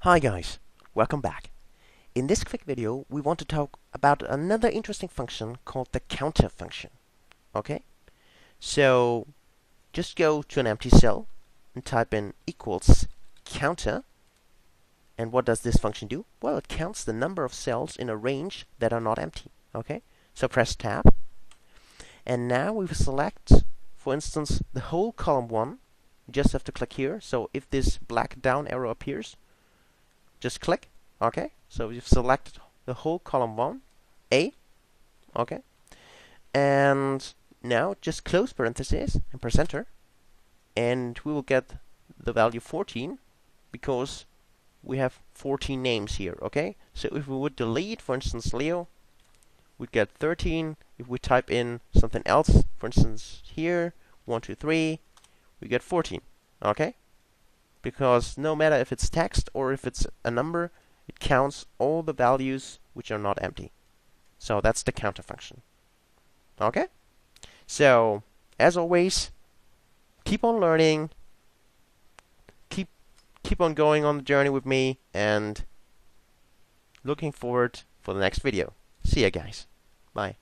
Hi guys, welcome back. In this quick video, we want to talk about another interesting function called the counter function. Okay? So, just go to an empty cell and type in equals counter. And what does this function do? Well, it counts the number of cells in a range that are not empty. Okay? So press tab. And now we will select, for instance, the whole column 1. You just have to click here. So if this black down arrow appears, just click. Okay, so you've selected the whole column 1, A. Okay, and now just close parentheses and press enter, and we will get the value 14 because we have 14 names here. Okay, so if we would delete, for instance, Leo, we'd get 13. If we type in something else, for instance, here 1, 2, 3, we get 14. Okay, because no matter if it's text or if it's a number, it counts all the values which are not empty. So that's the counter function. Okay? So, as always, keep on learning, keep on going on the journey with me, and looking forward for the next video. See ya, guys. Bye.